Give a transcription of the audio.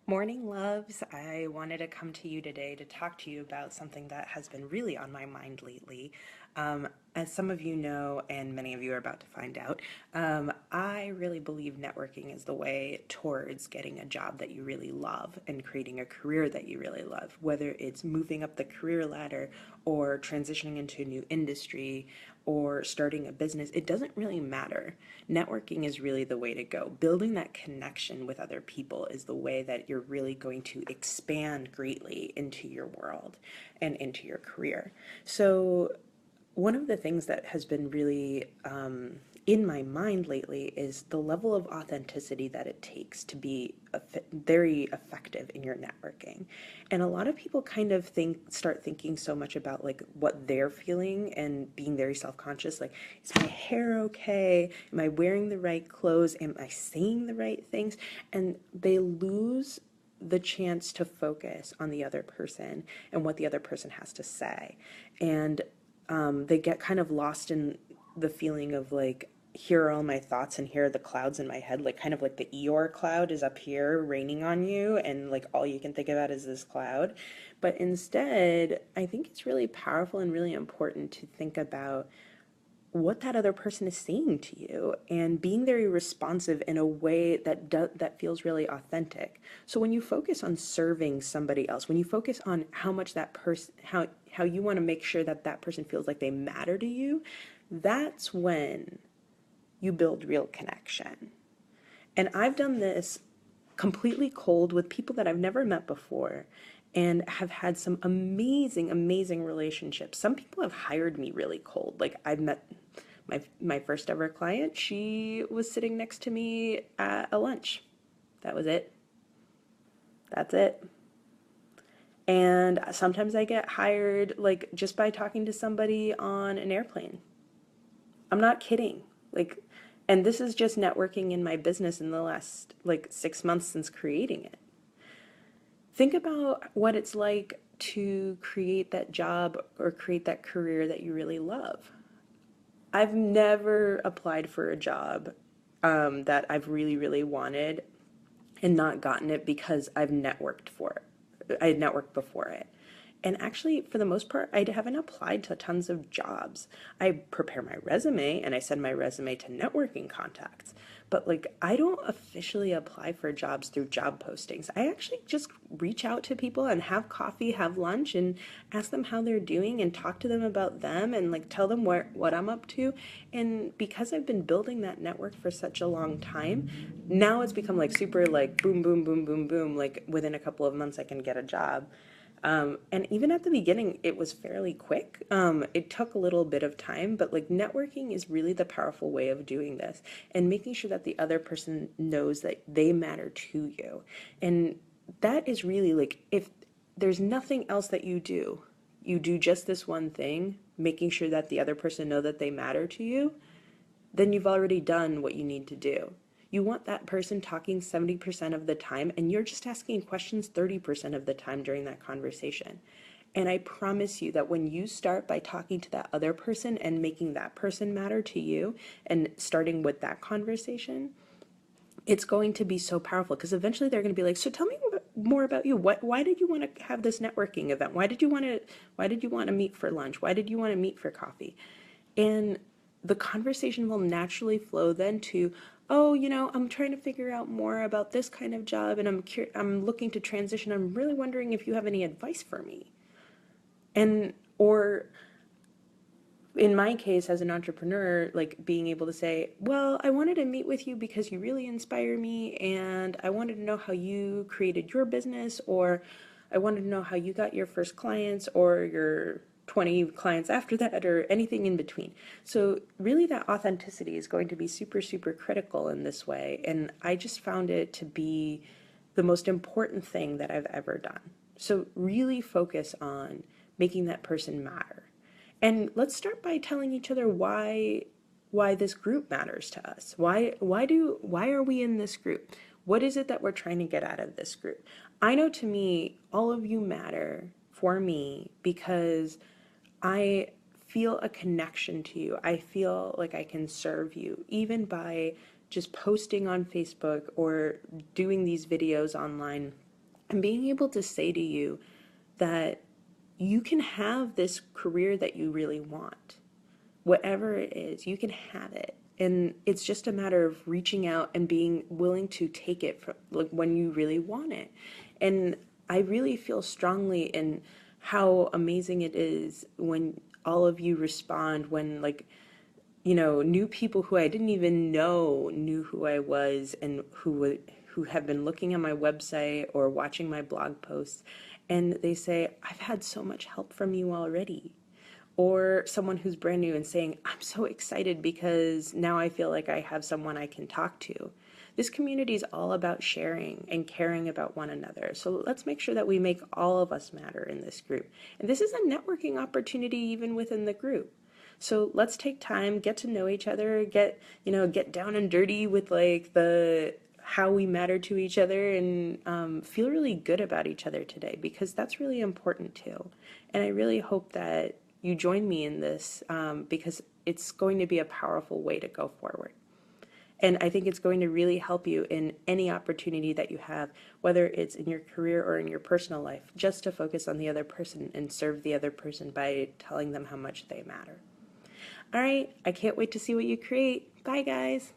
Morning, loves. I wanted to come to you today to talk to you about something that has been really on my mind lately. As some of you know, and many of you are about to find out, I really believe networking is the way towards getting a job that you really love and creating a career that you really love, whether it's moving up the career ladder or transitioning into a new industry or starting a business. It doesn't really matter. Networking is really the way to go. Building that connection with other people is the way that you're really going to expand greatly into your world and into your career. So one of the things that has been really in my mind lately is the level of authenticity that it takes to be very effective in your networking. And a lot of people kind of start thinking so much about like what they're feeling and being very self-conscious, like, is my hair okay? Am I wearing the right clothes? Am I saying the right things? And they lose the chance to focus on the other person and what the other person has to say. And they get kind of lost in the feeling of like, here are all my thoughts and here are the clouds in my head, like kind of like the Eeyore cloud is up here raining on you and like all you can think about is this cloud. But instead, I think it's really powerful and really important to think about what that other person is saying to you and being very responsive in a way that feels really authentic. So when you focus on serving somebody else, when you focus on how much that person how you want to make sure that that person feels like they matter to you, that's when you build real connection. And I've done this completely cold with people that I've never met before and have had some amazing, amazing relationships. Some people have hired me really cold. Like I've met my first ever client, she was sitting next to me at a lunch. That was it. That's it. And sometimes I get hired like just by talking to somebody on an airplane. I'm not kidding. Like, and this is just networking in my business in the last like 6 months since creating it. Think about what it's like to create that job or create that career that you really love. I've never applied for a job that I've really, really wanted and not gotten it because I've networked for it. I had networked before it. And actually, for the most part, I haven't applied to tons of jobs. I prepare my resume and I send my resume to networking contacts. But like, I don't officially apply for jobs through job postings. I actually just reach out to people and have coffee, have lunch, and ask them how they're doing and talk to them about them and like tell them what I'm up to. And because I've been building that network for such a long time, now it's become like super like boom, boom, boom, boom, boom. Like within a couple of months, I can get a job. And even at the beginning, it was fairly quick. It took a little bit of time, but like networking is really the powerful way of doing this and making sure that the other person knows that they matter to you. And that is really like, if there's nothing else that you do just this one thing, making sure that the other person know that they matter to you, then you've already done what you need to do. You want that person talking 70% of the time, and you're just asking questions 30% of the time during that conversation. And I promise you that when you start by talking to that other person and making that person matter to you and starting with that conversation, it's going to be so powerful because eventually they're going to be like, so tell me more about you. Why did you want to have this networking event? Why did you want to meet for lunch? Why did you want to meet for coffee? And the conversation will naturally flow then to, oh, I'm trying to figure out more about this kind of job and I'm looking to transition. I'm really wondering if you have any advice for me. And or in my case as an entrepreneur, like being able to say, well, I wanted to meet with you because you really inspire me and I wanted to know how you created your business, or I wanted to know how you got your first clients or your 20 clients after that, or anything in between. So really that authenticity is going to be super, super critical in this way. And I just found it to be the most important thing that I've ever done. So really focus on making that person matter. And let's start by telling each other why this group matters to us. Why are we in this group? What is it that we're trying to get out of this group? I know to me, all of you matter for me because I feel a connection to you. I feel like I can serve you even by just posting on Facebook or doing these videos online and being able to say to you that you can have this career that you really want. Whatever it is, you can have it. And it's just a matter of reaching out and being willing to take it from, like, when you really want it. And I really feel strongly in how amazing it is when all of you respond, when, like, new people who I didn't even know knew who I was, and who have been looking at my website or watching my blog posts, and they say, "I've had so much help from you already." Or someone who's brand new and saying, "I'm so excited because now I feel like I have someone I can talk to." This community is all about sharing and caring about one another. So let's make sure that we make all of us matter in this group. And this is a networking opportunity even within the group. So let's take time, get to know each other, get down and dirty with, like, the how we matter to each other, and feel really good about each other today, because that's really important too. And I really hope that you join me in this, because it's going to be a powerful way to go forward. And I think it's going to really help you in any opportunity that you have, whether it's in your career or in your personal life, just to focus on the other person and serve the other person by telling them how much they matter. All right, I can't wait to see what you create. Bye, guys.